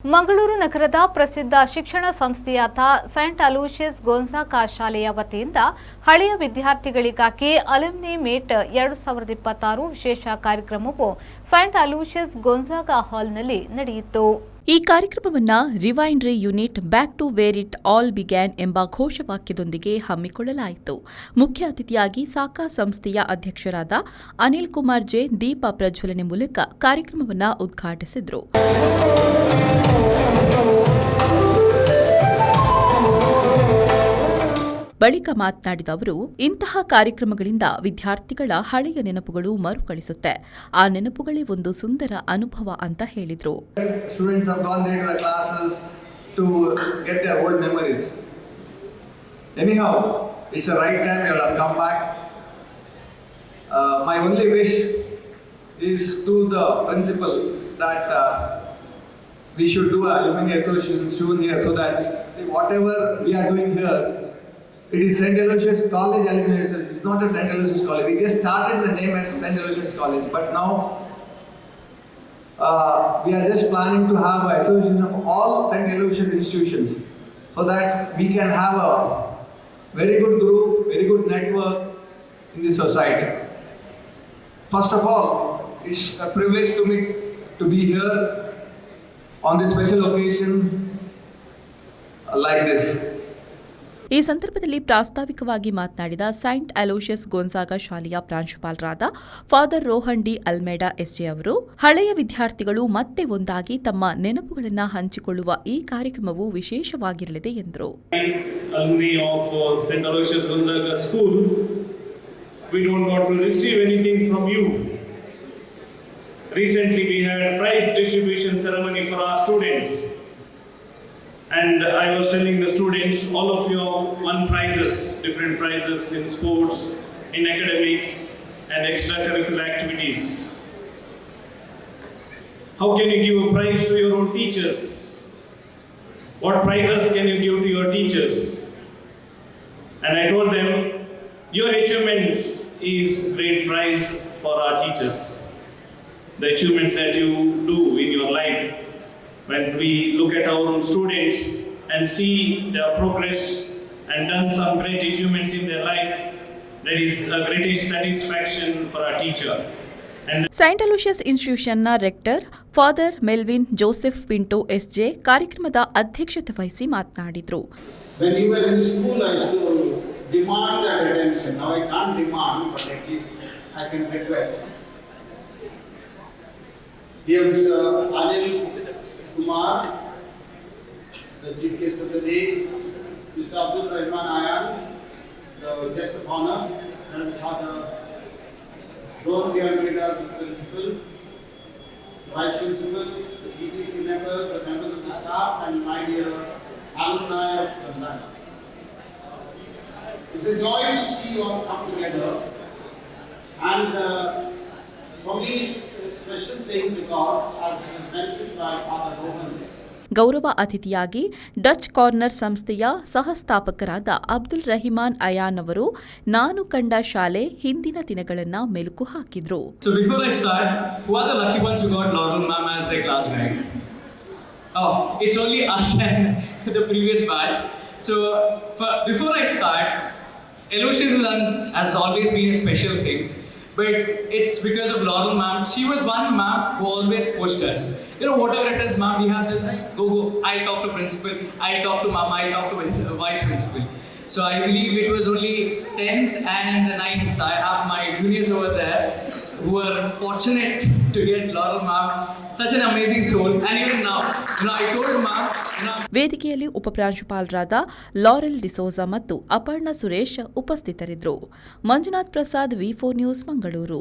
ಮಂಗಳೂರು ನಗರದ ಪ್ರಸಿದ್ಧ ಶಿಕ್ಷಣ ಸಂಸ್ಥೆಯಾದ ಸೈಂಟ್ ಅಲೋಷಿಯಸ್ ಗೋನ್ಜಾಗಾ ಶಾಲೆಯ ವತಿಯಿಂದ ಹಳೆಯ ವಿದ್ಯಾರ್ಥಿಗಳಿಗಾಗಿ ಅಲುಮ್ನಿ ಮೀಟ್ 2026 ವಿಶೇಷ ಕಾರ್ಯಕ್ರಮವು ಸೈಂಟ್ ಅಲೋಷಿಯಸ್ ಗೋನ್ಜಾಗಾ ಹಾಲ್ನಲ್ಲಿ ನಡೆಯಿತು. ಈ ಕಾರ್ಯಕ್ರಮವನ್ನು rewind reunite back to where it all began ಎಂಬ ಘೋಷವಾಕ್ಯದೊಂದಿಗೆ ಹಮ್ಮಿಕೊಳ್ಳಲಾಯಿತು. ಮುಖ್ಯ ಅತಿಥಿಯಾಗಿ ಸಾಕಾ ಸಂಸ್ಥೆಯ ಅಧ್ಯಕ್ಷರಾದ ಅನಿಲ್ ಕುಮಾರ್ ಜೆ ದೀಪ ಪ್ರಜ್ವಲನೆ ಮೂಲಕ ಕಾರ್ಯಕ್ರಮವನ್ನು ಉದ್ಘಾಟಿಸಿದರು. ಬಳಿಕ ಮಾತನಾಡಿದ ಅವರು, ಇಂತಹ ಕಾರ್ಯಕ್ರಮಗಳಿಂದ ವಿದ್ಯಾರ್ಥಿಗಳ ಹಳೆಯ ನೆನಪುಗಳು ಮರುಕಳಿಸುತ್ತೆ. ಆ ನೆನಪುಗಳೇ ಒಂದು ಸುಂದರ ಅನುಭವ ಅಂತ ಹೇಳಿದರು. Students have gone there to the classes to get their old memories. Anyhow, it's the right time you have come back. My only wish is to the principal that we should do an alumni association soon here, so that whatever we are doing here, it is St. Aloysius College Alumni Association. It's not a St. Aloysius College. We just started the name as St. Aloysius College, but now we are just planning to have an association of all St. Aloysius institutions, so that we can have a very good group, very good network in this society. First of all, it's a privilege to be here on this special occasion like this. ಈ ಸಂದರ್ಭದಲ್ಲಿ ಪ್ರಾಸ್ತಾವಿಕವಾಗಿ ಮಾತನಾಡಿದ Saint Aloysius ಗೋನ್ಜಾಗಾ ಶಾಲೆಯ ಪ್ರಾಂಶುಪಾಲರಾದ father Rohan D Almeida SJ ಅವರು, ಹಳೆಯ ವಿದ್ಯಾರ್ಥಿಗಳು ಮತ್ತೆ ಒಂದಾಗಿ ತಮ್ಮ ನೆನಪುಗಳನ್ನು ಹಂಚಿಕೊಳ್ಳುವ ಈ ಕಾರ್ಯಕ್ರಮವು ವಿಶೇಷವಾಗಿರಲಿದೆ ಎಂದರು. Recently we had a prize distribution ceremony for our students. And I was telling the students, all of you won prizes, different prizes in sports, in academics, and extracurricular activities. How can you give a prize to your own teachers? What prizes can you give to your teachers? And I told them, your achievements is great prize for our teachers. The achievements that you do in your life. When we look at our own students and see they have progressed and done some great achievements in their life, that is a great satisfaction for our teacher. Saint Aloysius ಇನ್ಸ್ಟಿಟ್ಯೂಷನ್ನ rector Father Melvin Joseph Pinto SJ ಕಾರ್ಯಕ್ರಮದ ಅಧ್ಯಕ್ಷತೆ ವಹಿಸಿ ಮಾತನಾಡಿದರು. When you were in school, I used to demand that attention. Now I can't demand, but at least I can request. Dear Mr. Anil Kumar, the chief guest of the day, Mr. Abdul Rahman Ayan, the guest of honor, and Father Ron Diameda, the principal, the vice principals, the ETC members, the members of the staff, and my dear alumni of Gonzaga. It's a joy to see you all come together, and for me it's a special thing because, as it is mentioned by Father Rohan, ಗೌರವ ಅತಿಥಿಯಾಗಿ Dutch corner ಸಂಸ್ಥೆಯ ಸಹಸ್ಥಾಪಕರಾದ Abdul Rahman ion ಅವರು ನಾನು ಕಂಡ ಶಾಲೆ ಹಿಂದಿನ ದಿನಗಳನ್ನು ಮೆಲುಕು ಹಾಕಿದ್ರು. So before I start, who are the lucky ones who got Laurel ma'am as their class guide? Oh, it's only us and the previous batch. So before I start, Aloysius has always been a special thing. But it's because of Laurel ma'am. She was one ma'am who always pushed us. You know, whatever it is, ma'am, we have this, go. I'll talk to principal, I'll talk to ma'am, I'll talk to vice principal. So I believe it was only 10th and the 9th. I have my juniors over there who were fortunate to get Laurel ma'am, such an amazing soul. And even now, I told ma'am, ವೇದಿಕೆಯಲ್ಲಿ ಉಪಪ್ರಾಂಶುಪಾಲರಾದ laurel D'Souza ಮತ್ತು ಅಪರ್ಣ ಸುರೇಶ್ ಉಪಸ್ಥಿತರಿದ್ದರು. Manjunath Prasad, ವಿ4 news, Mangaluru.